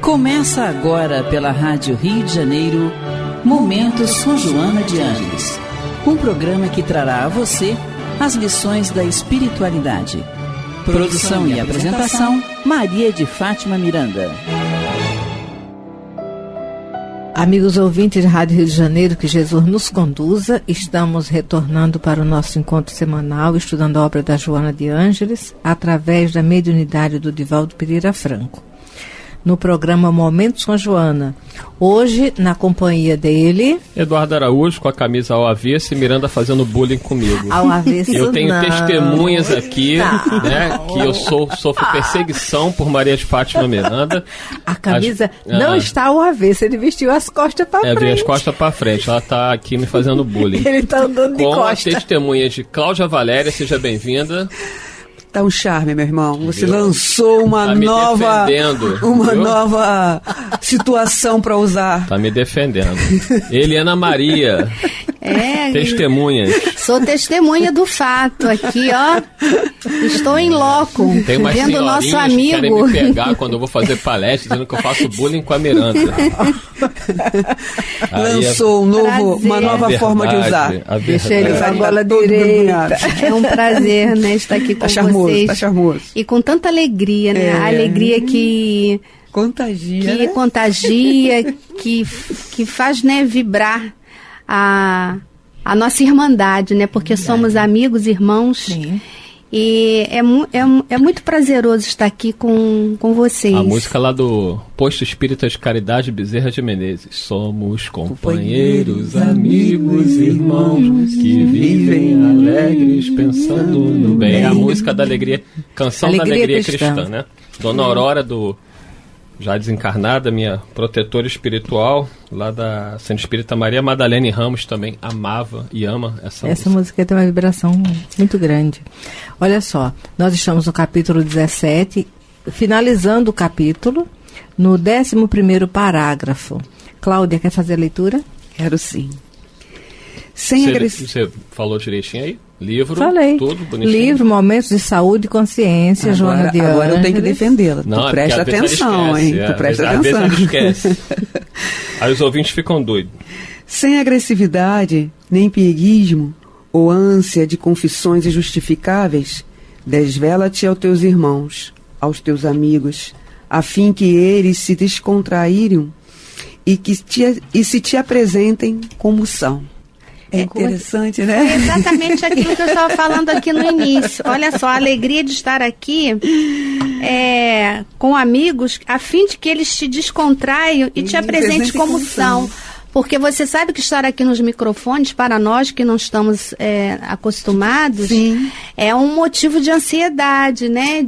Começa agora pela Rádio Rio de Janeiro, Momento São Joana de Ângeles. Um programa que trará a você as lições da espiritualidade. Produção e apresentação, Maria de Fátima Miranda. Amigos ouvintes de Rádio Rio de Janeiro, que Jesus nos conduza. Estamos retornando para o nosso encontro semanal, estudando a obra da Joana de Ângeles, através da mediunidade do Divaldo Pereira Franco. No programa Momento São Joana. Hoje, na companhia dele... Eduardo Araújo, com a camisa ao avesso, e Miranda fazendo bullying comigo. Ao avesso eu tenho não. testemunhas aqui, né, que eu sofro perseguição por Maria de Fátima Miranda. A camisa não está ao avesso, ele vestiu as costas para frente. Veio as costas para frente, ela está aqui me fazendo bullying. Ele está andando de costas. Com a testemunha de Cláudia Valéria, seja bem-vinda. Tá um charme, meu irmão. Você lançou uma tá nova situação para usar. Tá me defendendo. Eliana Maria. Testemunhas. Sou testemunha do fato aqui, ó. Estou em loco. Tem umas vendo o nosso amigo que querem me pegar quando eu vou fazer palestra, dizendo que eu faço bullying com a Miranda. Lançou uma nova forma de usar. Deixa ele com a bola direita. É um prazer, né, estar aqui com vocês. Tá charmoso. E com tanta alegria, né? A alegria que contagia, que faz, né, vibrar a nossa irmandade, né? Porque somos amigos, irmãos. Sim. E é muito prazeroso estar aqui com vocês. A música lá do Posto Espírita de Caridade Bezerra de Menezes. Somos companheiros, amigos, irmãos que vivem alegres pensando no bem. É a música da alegria, canção da alegria cristã, né? Dona Aurora, já desencarnada, minha protetora espiritual, lá da Centro Espírita Maria Madalene Ramos, também amava e ama essa música. Essa música tem uma vibração muito grande. Olha só, nós estamos no capítulo 17, finalizando o capítulo, no 11º parágrafo. Cláudia, quer fazer a leitura? Quero sim. Você falou direitinho aí? Livro, falei. Tudo bonitinho. Livro, Momentos de Saúde e Consciência, Joana de Ângeles. Agora eu tenho que defendê-la. Tu presta atenção, hein? Tu presta atenção. Às vezes esquece. Aí os ouvintes ficam doidos. Sem agressividade, nem pieguismo, ou ânsia de confissões injustificáveis, desvela-te aos teus irmãos, aos teus amigos, a fim que eles se descontraíram e se te apresentem como são. É interessante, né? É exatamente aquilo que eu estava falando aqui no início. Olha só, a alegria de estar aqui com amigos, a fim de que eles te descontraiam e te apresentem como são. Porque você sabe que estar aqui nos microfones, para nós que não estamos acostumados, sim, é um motivo de ansiedade, né?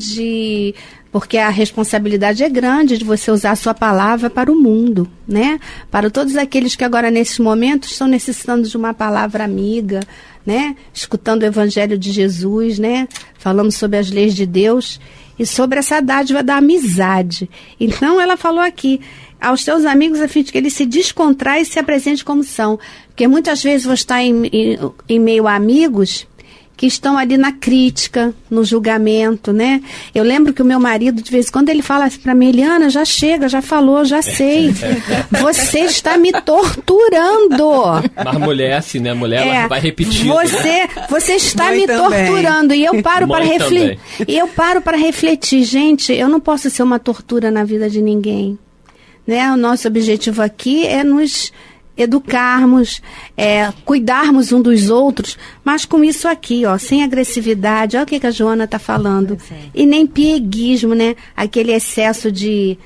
Porque a responsabilidade é grande de você usar a sua palavra para o mundo, né? Para todos aqueles que agora, nesses momentos, estão necessitando de uma palavra amiga, né? Escutando o Evangelho de Jesus, né? Falando sobre as leis de Deus e sobre essa dádiva da amizade. Então, ela falou aqui, aos teus amigos, a fim de que eles se descontraem e se apresentem como são. Porque muitas vezes você está em meio a amigos que estão ali na crítica, no julgamento, né? Eu lembro que o meu marido, de vez em quando, ele fala assim pra mim: Eliana, já chega, já falou, já sei. Você está me torturando. Mas mulher é assim, né? Mulher, ela vai repetindo. Você está Mãe me também. torturando. E eu paro para refletir. E eu paro para refletir. Gente, eu não posso ser uma tortura na vida de ninguém. Né? O nosso objetivo aqui é nos educarmos, cuidarmos um dos outros, mas com isso aqui, ó, sem agressividade. Olha o que a Joana está falando. E nem pieguismo, né? Aquele excesso de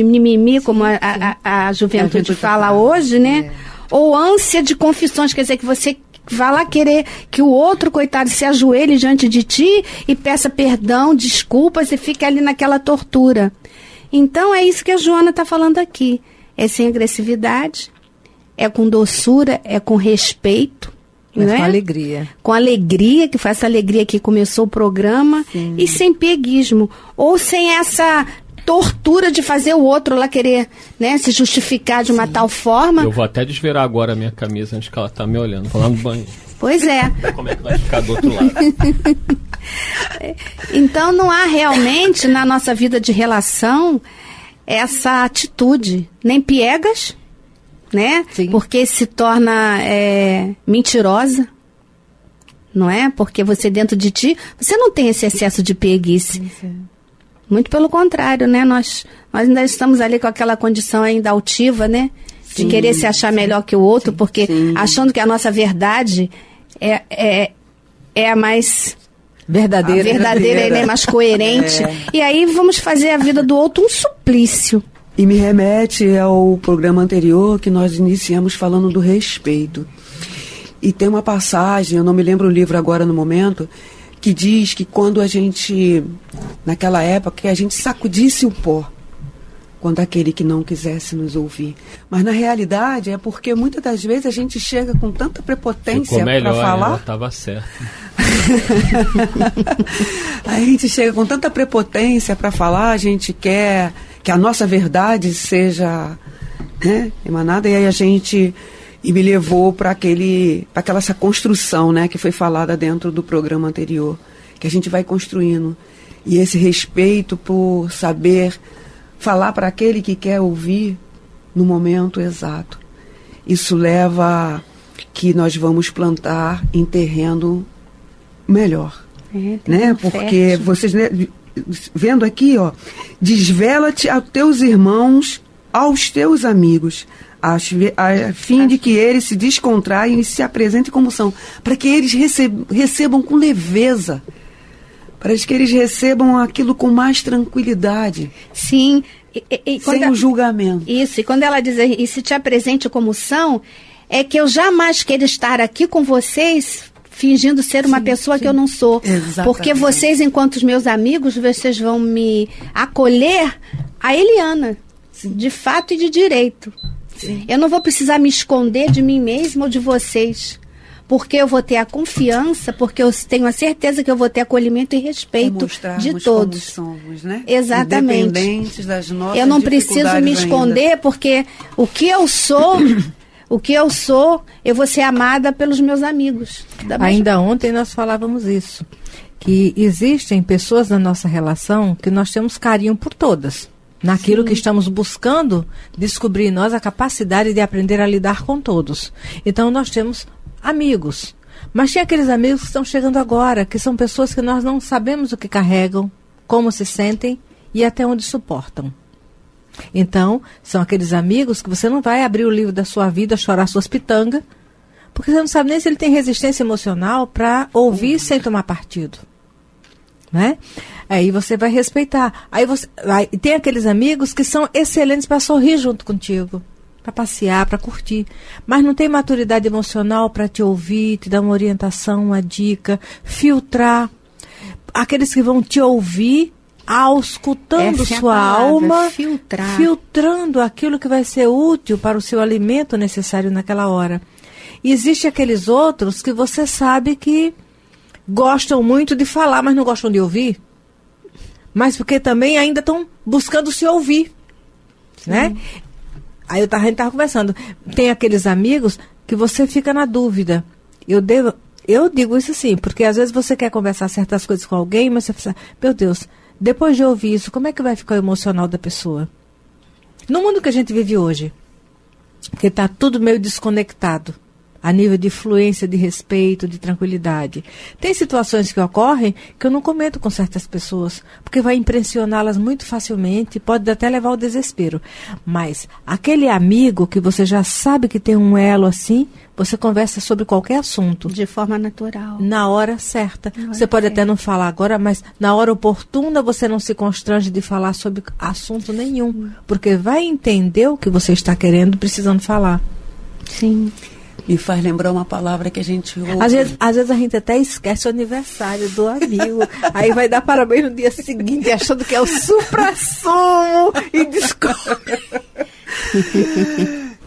mimimi, como a juventude fala hoje, né? Ou ânsia de confissões, quer dizer, que você vai lá querer que o outro, coitado, se ajoelhe diante de ti e peça perdão, desculpas, e fica ali naquela tortura. Então é isso que a Joana está falando aqui. É sem agressividade, é com doçura, é com respeito. Mas né? Com alegria. Com alegria, que foi essa alegria que começou o programa. Sim. E sem pieguismo. Ou sem essa tortura de fazer o outro lá querer, né, se justificar de uma tal forma. Eu vou até desvirar agora a minha camisa antes que ela tá me olhando. Vou lá no banheiro. Pois é. Como é que vai ficar do outro lado? Então não há realmente na nossa vida de relação essa atitude, nem piegas, né? Sim. Porque se torna mentirosa, não é? Porque você dentro de ti, você não tem esse excesso de pieguice. Sim. Muito pelo contrário, né? Nós ainda estamos ali com aquela condição ainda altiva, né? De querer se achar melhor que o outro, porque achando que a nossa verdade é a mais verdadeira. A verdadeira é mais coerente. E aí vamos fazer a vida do outro um suplício. E me remete ao programa anterior que nós iniciamos falando do respeito. E tem uma passagem, eu não me lembro o livro agora no momento, que diz que quando a gente, naquela época, que a gente sacudisse o pó, quando aquele que não quisesse nos ouvir. Mas na realidade é porque muitas das vezes a gente chega com tanta prepotência para falar. Ela estava certa. A gente chega com tanta prepotência para falar, a gente quer que a nossa verdade seja, né, emanada, e aí a gente me levou para aquela essa construção, né, que foi falada dentro do programa anterior, que a gente vai construindo. E esse respeito por saber falar para aquele que quer ouvir no momento exato. Isso leva que nós vamos plantar em terreno melhor, né? Porque vocês, né, vendo aqui, ó, desvela-te aos teus irmãos, aos teus amigos, a fim de que eles se descontraiam e se apresentem como são, para que eles recebam com leveza, para que eles recebam aquilo com mais tranquilidade. Sim. Sem o julgamento. Isso, e quando ela diz, e se te apresente como são, é que eu jamais quero estar aqui com vocês fingindo ser uma pessoa que eu não sou. Exatamente. Porque vocês, enquanto os meus amigos, vocês vão me acolher a Eliana, de fato e de direito. Sim. Eu não vou precisar me esconder de mim mesma ou de vocês, porque eu vou ter a confiança, porque eu tenho a certeza que eu vou ter acolhimento e respeito de todos. Como somos, né? Exatamente. Independentes das nossas eu não preciso me esconder ainda. Porque o que eu sou, eu vou ser amada pelos meus amigos. Ainda ontem nós falávamos isso, que existem pessoas na nossa relação que nós temos carinho por todas. Naquilo que estamos buscando descobrir em nós a capacidade de aprender a lidar com todos. Então nós temos amigos, mas tem aqueles amigos que estão chegando agora, que são pessoas que nós não sabemos o que carregam, como se sentem e até onde suportam. Então, são aqueles amigos que você não vai abrir o livro da sua vida, chorar suas pitangas, porque você não sabe nem se ele tem resistência emocional para ouvir sem tomar partido, né? Aí você vai respeitar. Tem aqueles amigos que são excelentes para sorrir junto contigo, para passear, para curtir, mas não tem maturidade emocional para te ouvir, te dar uma orientação, uma dica, filtrar. Aqueles que vão te ouvir, auscultando sua alma, filtrando aquilo que vai ser útil para o seu alimento necessário naquela hora. E existe aqueles outros que você sabe que gostam muito de falar, mas não gostam de ouvir, mas porque também ainda estão buscando se ouvir, né? Aí a gente estava conversando. Tem aqueles amigos que você fica na dúvida. Eu digo isso assim, porque às vezes você quer conversar certas coisas com alguém, mas você pensa, meu Deus, depois de ouvir isso, como é que vai ficar o emocional da pessoa? No mundo que a gente vive hoje, que está tudo meio desconectado, a nível de fluência, de respeito, de tranquilidade. Tem situações que ocorrem que eu não comento com certas pessoas, porque vai impressioná-las muito facilmente, pode até levar ao desespero. Mas aquele amigo que você já sabe que tem um elo assim, você conversa sobre qualquer assunto. De forma natural. Na hora certa. Você pode até não falar agora, mas na hora oportuna você não se constrange de falar sobre assunto nenhum, porque vai entender o que você está querendo, precisando falar. Sim. Me faz lembrar uma palavra que a gente ouve. Às vezes a gente até esquece o aniversário do amigo. Aí vai dar parabéns no dia seguinte, achando que é o supra-sumo e descobre.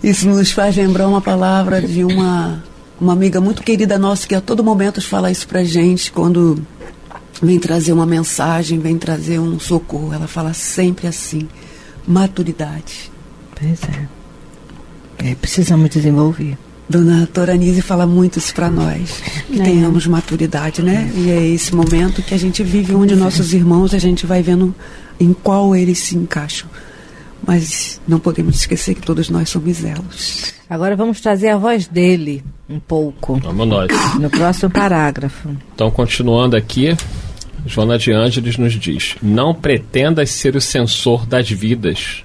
Isso nos faz lembrar uma palavra de uma amiga muito querida nossa, que a todo momento fala isso pra gente, quando vem trazer uma mensagem, vem trazer um socorro. Ela fala sempre assim: maturidade. Pois é. Precisamos desenvolver. Dona Toranise fala muito isso para nós, que tenhamos maturidade, né? E é esse momento que a gente vive, onde nossos irmãos, a gente vai vendo em qual eles se encaixam. mas não podemos esquecer que todos nós somos elos. Agora vamos trazer a voz dele um pouco. Vamos nós. No próximo parágrafo. Então, continuando aqui, Joana de Ângeles nos diz: não pretendas ser o censor das vidas,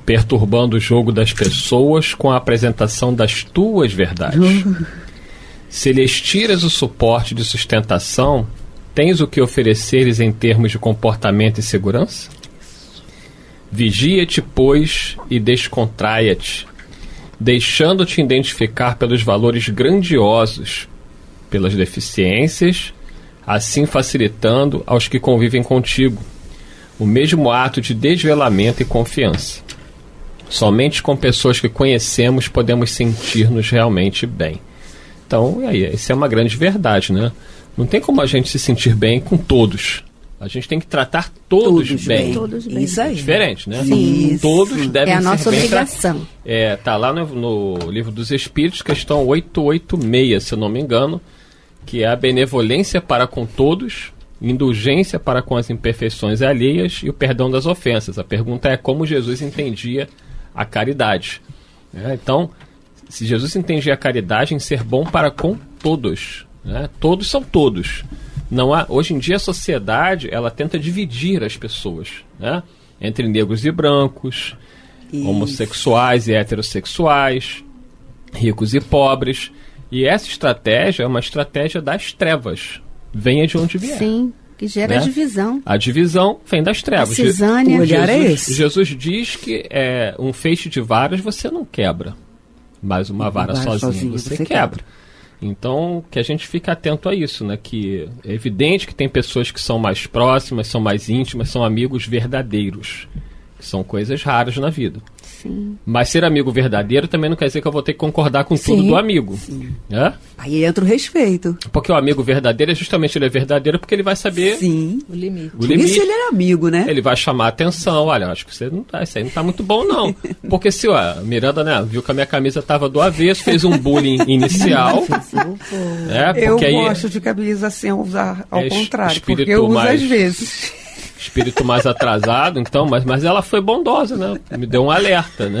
perturbando o jogo das pessoas com a apresentação das tuas verdades. Se lhes tiras o suporte de sustentação, tens o que ofereceres em termos de comportamento e segurança? Vigia-te, pois, e descontraia-te, deixando-te identificar pelos valores grandiosos, pelas deficiências, assim facilitando aos que convivem contigo o mesmo ato de desvelamento e confiança. Somente com pessoas que conhecemos podemos sentir-nos realmente bem. Então, e aí, essa é uma grande verdade, né? Não tem como a gente se sentir bem com todos. A gente tem que tratar todos bem. Todos bem. Isso aí. Diferente, né? Sim. Todos devem ser bem. É a nossa obrigação. Tá lá no Livro dos Espíritos, questão 886, se eu não me engano, que é a benevolência para com todos, indulgência para com as imperfeições alheias e o perdão das ofensas. A pergunta é como Jesus entendia a caridade. Então, se Jesus entendia a caridade em ser bom para com todos, né? Todos são todos. Não há, hoje em dia a sociedade ela tenta dividir as pessoas, né? Entre negros e brancos, homossexuais e heterossexuais, ricos e pobres. E essa estratégia é uma estratégia das trevas. Venha de onde vier. Sim, que gera divisão. A divisão vem das trevas. A cisânia. O olhar é esse. Jesus diz que um feixe de varas você não quebra, mas uma vara sozinha você quebra. Então, que a gente fique atento a isso, né? Que é evidente que tem pessoas que são mais próximas, são mais íntimas, são amigos verdadeiros, que são coisas raras na vida. Sim. Mas ser amigo verdadeiro também não quer dizer que eu vou ter que concordar com tudo do amigo. Né? Aí entra o respeito. Porque o amigo verdadeiro ele é verdadeiro porque ele vai saber O limite. o limite. Isso ele era amigo, né? Ele vai chamar a atenção. Olha, acho que isso aí não tá muito bom, não. Porque se a Miranda, né, viu que a minha camisa tava do avesso, fez um bullying inicial. Eu porque aí gosto de camisa sem usar ao contrário, espírito porque eu uso mais- às vezes. espírito mais atrasado, então, mas ela foi bondosa, né? Me deu um alerta, né?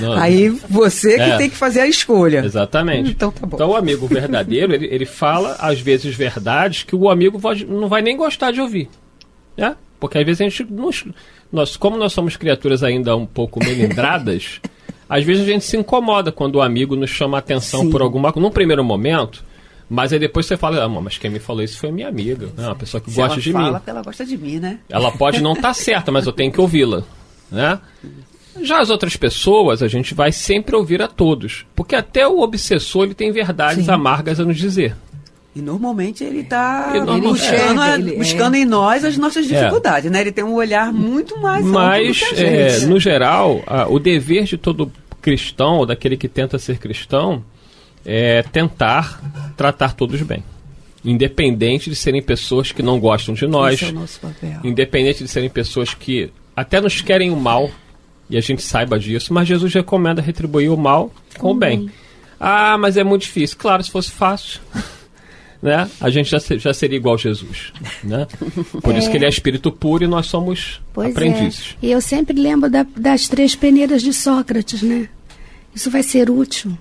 Não, Aí você que tem que fazer a escolha. exatamente. Então tá bom. Então o amigo verdadeiro, ele fala, às vezes, verdades que o amigo não vai nem gostar de ouvir. Né? Porque às vezes a gente, como nós somos criaturas ainda um pouco melindradas, às vezes a gente se incomoda quando o amigo nos chama a atenção por alguma coisa, num primeiro momento, mas aí depois você fala, mas quem me falou isso foi minha amiga, né? Uma pessoa que Se gosta ela de fala, mim. ela gosta de mim, né? Ela pode não estar certa, mas eu tenho que ouvi-la, né? Já as outras pessoas, a gente vai sempre ouvir a todos, porque até o obsessor ele tem verdades amargas a nos dizer. E normalmente ele está Ele buscando em nós as nossas dificuldades, né? Ele tem um olhar muito mais amplo Mas, do que a gente. no geral, o dever de todo cristão, ou daquele que tenta ser cristão, é tentar tratar todos bem. Independente de serem pessoas que não gostam de nós, Esse é o nosso papel. independente de serem pessoas que até nos querem o mal, e a gente saiba disso, mas Jesus recomenda retribuir o mal com o bem. Ah, mas é muito difícil. Claro, se fosse fácil, né? A gente já seria igual a Jesus, né? Por isso que ele é espírito puro e nós somos aprendizes. E eu sempre lembro das 3 peneiras de Sócrates, né? Isso vai ser útil.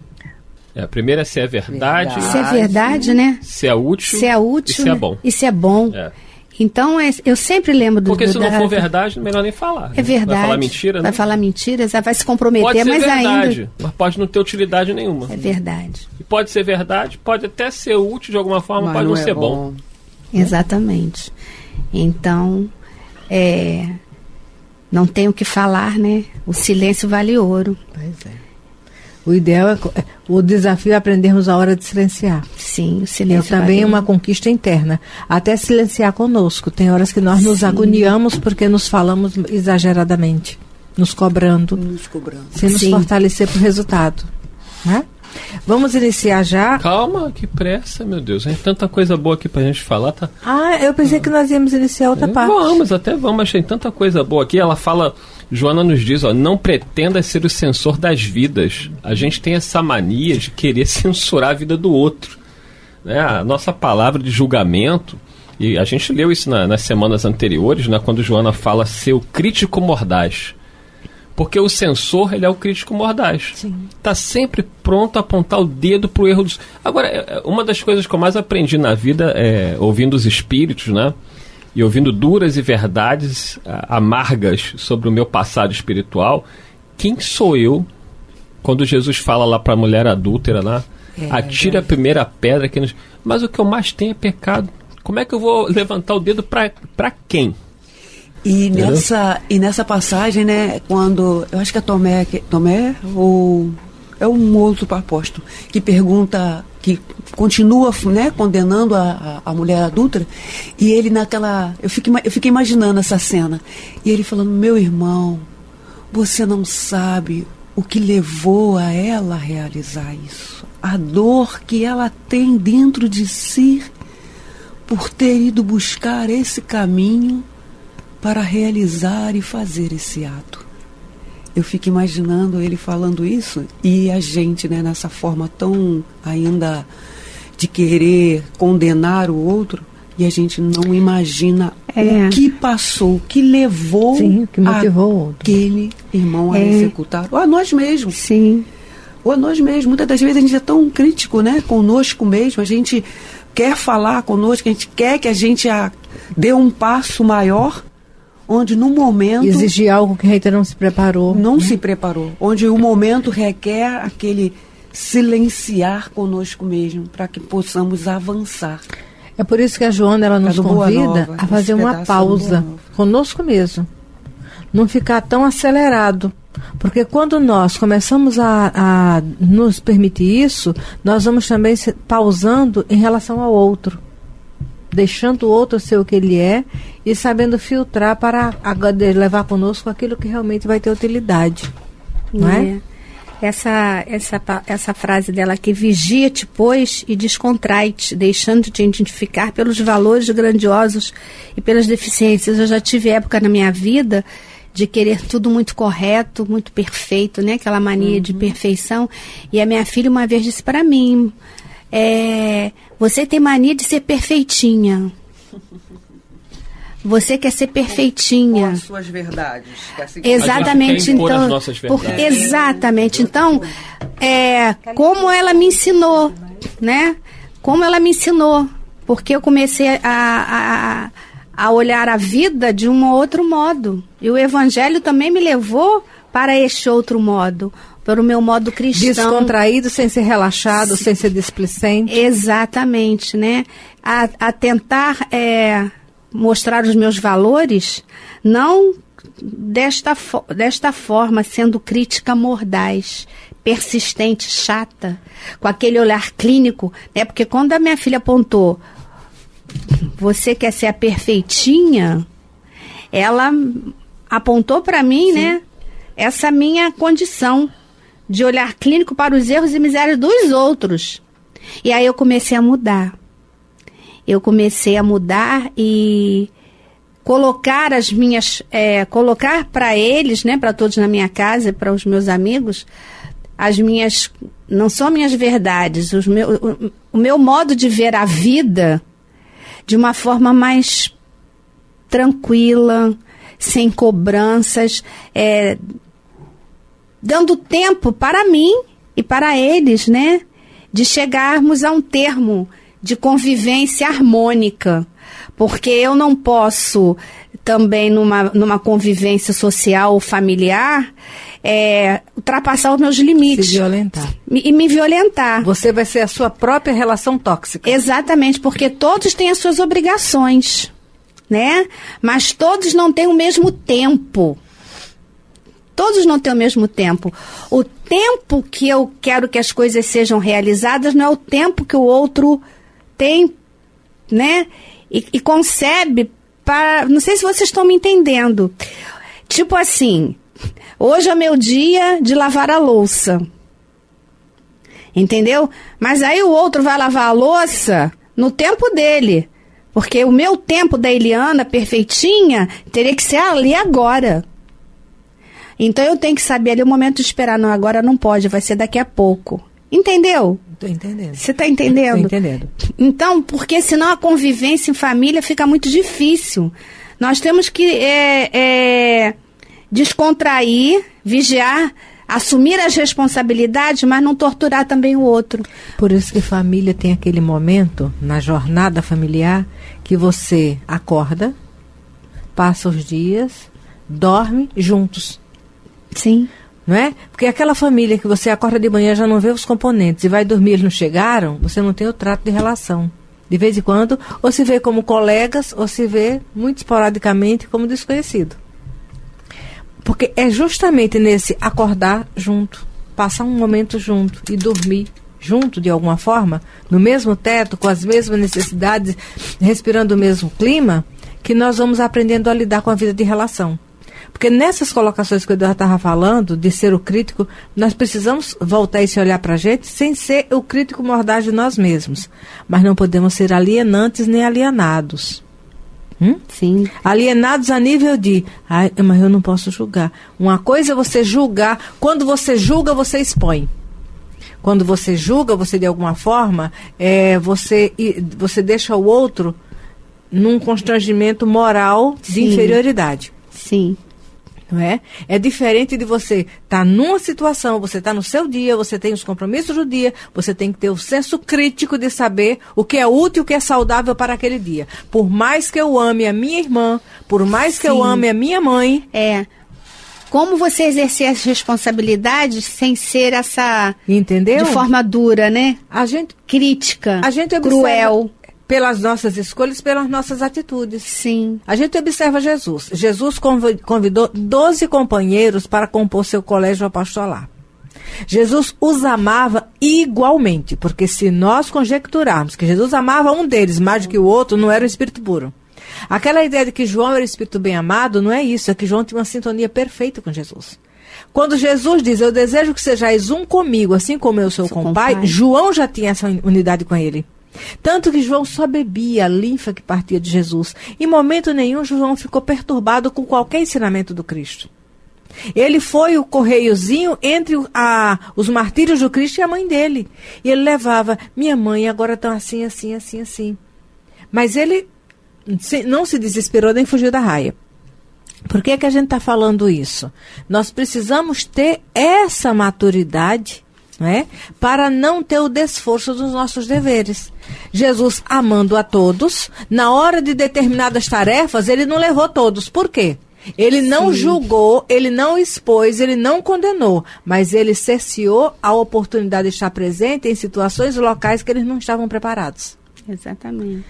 A primeira é se é verdade, Se é verdade, né? se é útil, Se é útil e se é bom. e se é bom. É. Então, eu sempre lembro do... Porque se não for verdade, melhor nem falar. É verdade. Vai falar mentira, né? Vai falar mentiras, vai se comprometer, Pode ser mas verdade, ainda... mas pode não ter utilidade nenhuma. É verdade. E pode ser verdade, pode até ser útil de alguma forma, Mas pode não é ser bom. Exatamente. Então, não tem o que falar, né? O silêncio vale ouro. Pois é. O ideal o desafio é aprendermos a hora de silenciar. Sim, o É silêncio também vale uma ouro. conquista interna. Até silenciar conosco. Tem horas que nós nos agoniamos porque nos falamos exageradamente, nos cobrando, Nos cobrando. sem nos Sim. fortalecer para o resultado. Né? Vamos iniciar já. Calma, que pressa, meu Deus. Tem tanta coisa boa aqui pra gente falar. Tá? Eu pensei que nós íamos iniciar outra parte. Vamos, mas tem tanta coisa boa aqui. Ela fala, Joana nos diz, não pretenda ser o censor das vidas. A gente tem essa mania de querer censurar a vida do outro. Né? A nossa palavra de julgamento, E a gente leu isso nas semanas anteriores, né, quando Joana fala ser o crítico mordaz. Porque o censor, ele é o crítico mordaz. Está sempre pronto a apontar o dedo para o erro dos... Agora, uma das coisas que eu mais aprendi na vida é ouvindo os espíritos, né? E ouvindo duras e verdades amargas sobre o meu passado espiritual. Quem sou eu, quando Jesus fala lá para a mulher adúltera lá, atire a primeira pedra. Mas o que eu mais tenho é pecado. Como é que eu vou levantar o dedo para quem? E nessa passagem, né, quando, eu acho que é Tomé ou é um outro apóstolo, que pergunta, que continua, né, condenando a mulher adúltera, e ele eu fiquei imaginando essa cena, e ele falando, meu irmão, você não sabe o que levou a ela a realizar isso, a dor que ela tem dentro de si, por ter ido buscar esse caminho para realizar e fazer esse ato. Eu fico imaginando ele falando isso e a gente, né, nessa forma tão ainda de querer condenar o outro, e a gente não imagina o que passou, o que levou, que motivou aquele irmão a executar, ou a nós mesmos. Sim. Ou a nós mesmos. Muitas das vezes a gente é tão crítico, né, conosco mesmo, a gente quer falar conosco, a gente quer que a gente dê um passo maior, onde no momento... Exigir algo que a gente não se preparou. Não se preparou. Onde o momento requer aquele silenciar conosco mesmo, para que possamos avançar. É por isso que a Joana, ela nos convida a fazer uma pausa conosco mesmo. Não ficar tão acelerado. Porque quando nós começamos a nos permitir isso, nós vamos também pausando em relação ao outro. Deixando o outro ser o que ele é e sabendo filtrar para levar conosco aquilo que realmente vai ter utilidade. Não é? Essa frase dela aqui, vigia-te, pois, e descontrai-te, deixando-te identificar pelos valores grandiosos e pelas deficiências. Eu já tive época na minha vida de querer tudo muito correto, muito perfeito, né? Aquela mania de perfeição. E a minha filha uma vez disse para mim... você tem mania de ser perfeitinha. Você quer ser perfeitinha. Com as suas verdades. Exatamente. Então, exatamente. Então, como ela me ensinou, né? Como ela me ensinou. Porque eu comecei a olhar a vida de um outro modo. E o Evangelho também me levou para este outro modo. Para o meu modo cristão. Descontraído, sem ser relaxado, sem ser displicente. Exatamente, né? A tentar mostrar os meus valores, não desta forma, sendo crítica mordaz, persistente, chata, com aquele olhar clínico, né? Porque quando a minha filha apontou, você quer ser a perfeitinha, ela apontou para mim, né? Essa minha condição de olhar clínico para os erros e misérias dos outros. E aí eu comecei a mudar. E colocar colocar para eles, né, para todos na minha casa, para os meus amigos, não são minhas verdades, o meu modo de ver a vida de uma forma mais tranquila, sem cobranças, dando tempo para mim e para eles, né, de chegarmos a um termo de convivência harmônica, porque eu não posso também numa convivência social ou familiar ultrapassar os meus limites. Se violentar. Me violentar. Você vai ser a sua própria relação tóxica. Exatamente, porque todos têm as suas obrigações, né? Mas todos não têm o mesmo tempo. Todos não têm o mesmo tempo. O tempo que eu quero que as coisas sejam realizadas não é o tempo que o outro tem, né? E concebe para... Não sei se vocês estão me entendendo. Tipo assim, hoje é meu dia de lavar a louça. Entendeu? Mas aí o outro vai lavar a louça no tempo dele. Porque o meu tempo da Eliana, perfeitinha, teria que ser ali agora. Então eu tenho que saber ali o momento de esperar. Não, agora não pode, vai ser daqui a pouco. Entendeu? Estou entendendo. Você está entendendo? Estou entendendo. Então, porque senão a convivência em família fica muito difícil. Nós temos que descontrair, vigiar, assumir as responsabilidades, mas não torturar também o outro. Por isso que família tem aquele momento, na jornada familiar, que você acorda, passa os dias, dorme juntos. Sim. Não é? Porque aquela família que você acorda de manhã já não vê os componentes e vai dormir, eles não chegaram, você não tem o trato de relação. De vez em quando, ou se vê como colegas, ou se vê muito esporadicamente como desconhecido. Porque é justamente nesse acordar junto, passar um momento junto e dormir junto de alguma forma, no mesmo teto, com as mesmas necessidades, respirando o mesmo clima, que nós vamos aprendendo a lidar com a vida de relação. Porque nessas colocações que o Eduardo estava falando, de ser o crítico, nós precisamos voltar esse olhar para a gente sem ser o crítico mordaz de nós mesmos. Mas não podemos ser alienantes nem alienados. Sim. Alienados a nível de, mas eu não posso julgar. Uma coisa é você julgar, quando você julga, você expõe. Quando você julga, você de alguma forma, você deixa o outro num constrangimento moral de inferioridade. Sim. Não é? É diferente de você estar numa situação, você está no seu dia, você tem os compromissos do dia, você tem que ter o senso crítico de saber o que é útil e o que é saudável para aquele dia. Por mais que eu ame a minha irmã, por mais que eu ame a minha mãe. Como você exercer as responsabilidades sem ser essa... Entendeu? De forma dura, né? Crítica, a gente cruel. Pelas nossas escolhas, pelas nossas atitudes. Sim. A gente observa Jesus. Jesus convidou 12 companheiros para compor seu colégio apostolar. Jesus os amava igualmente, porque se nós conjecturarmos que Jesus amava um deles mais do que o outro, não era o Espírito puro. Aquela ideia de que João era o Espírito bem amado, não é isso, é que João tinha uma sintonia perfeita com Jesus. Quando Jesus diz, eu desejo que sejais um comigo, assim como eu sou com o Pai, João já tinha essa unidade com ele. Tanto que João só bebia a linfa que partia de Jesus. Em momento nenhum, João ficou perturbado com qualquer ensinamento do Cristo. Ele foi o correiozinho entre os martírios do Cristo e a mãe dele. E ele levava, minha mãe agora estão assim, assim, assim, assim. Mas ele não se desesperou nem fugiu da raia. Por que é que a gente está falando isso? Nós precisamos ter essa maturidade, não é? Para não ter o desforço dos nossos deveres. Jesus, amando a todos, na hora de determinadas tarefas, ele não levou todos. Por quê? Ele não julgou, ele não expôs, ele não condenou, mas ele cerceou a oportunidade de estar presente em situações locais que eles não estavam preparados. Exatamente.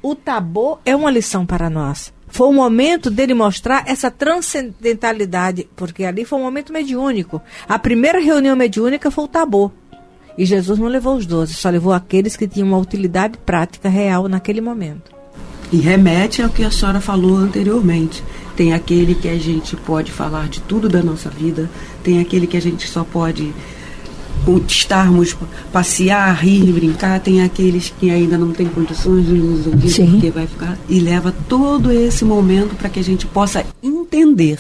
O Tabor é uma lição para nós. Foi o momento dele mostrar essa transcendentalidade, porque ali foi um momento mediúnico. A primeira reunião mediúnica foi o Tabor. E Jesus não levou os 12, só levou aqueles que tinham uma utilidade prática real naquele momento. E remete ao que a senhora falou anteriormente. Tem aquele que a gente pode falar de tudo da nossa vida, tem aquele que a gente só pode estarmos, passear, rir, brincar, tem aqueles que ainda não têm condições de nos ouvir, porque vai ficar, e leva todo esse momento para que a gente possa entender,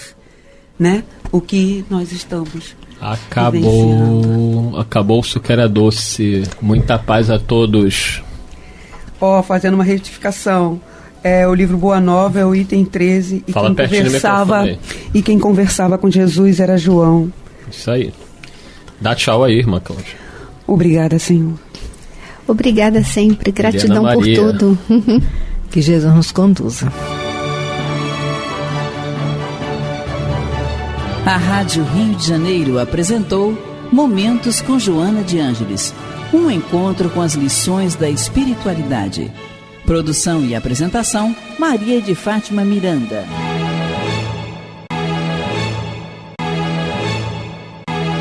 né, o que nós estamos vivenciando. Acabou-se o que era doce. Muita paz a todos. Fazendo uma retificação, o livro Boa Nova é o item 13, e quem conversava com Jesus era João. Isso aí. Dá tchau aí, irmã Cláudia. Obrigada, Senhor. Obrigada sempre. Gratidão por tudo. Que Jesus nos conduza. A Rádio Rio de Janeiro apresentou Momentos com Joana de Ângeles, um encontro com as lições da espiritualidade. Produção e apresentação, Maria de Fátima Miranda.